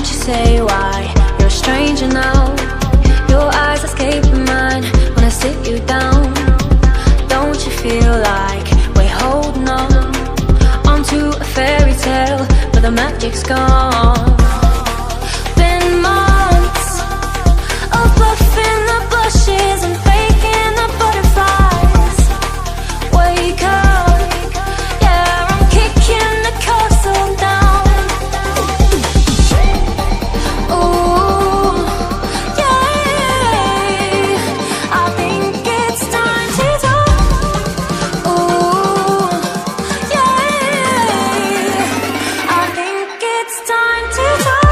you say why you're a stranger now? Your eyes escaping mine when I sit you down. Don't you feel like we're holding on onto a fairy tale, but the magic's gone? Been months of bluffing the bushes and faking the butterflies. Wake up, yeah, I'm kicking the castle down. Ooh, yeah, I think it's time to talk. Ooh, yeah, I think it's time to talk.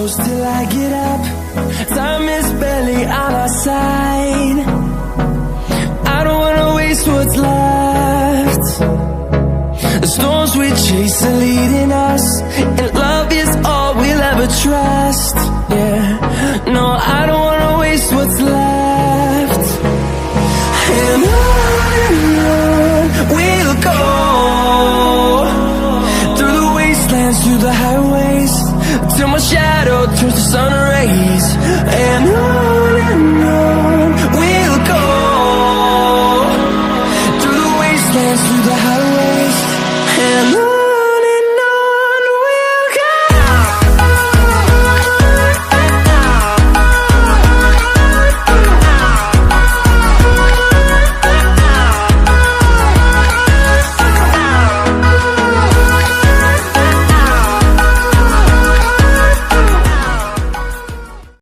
Till I get up, time is barely on our side. I don't wanna waste what's left. The storms we chase are leading us, and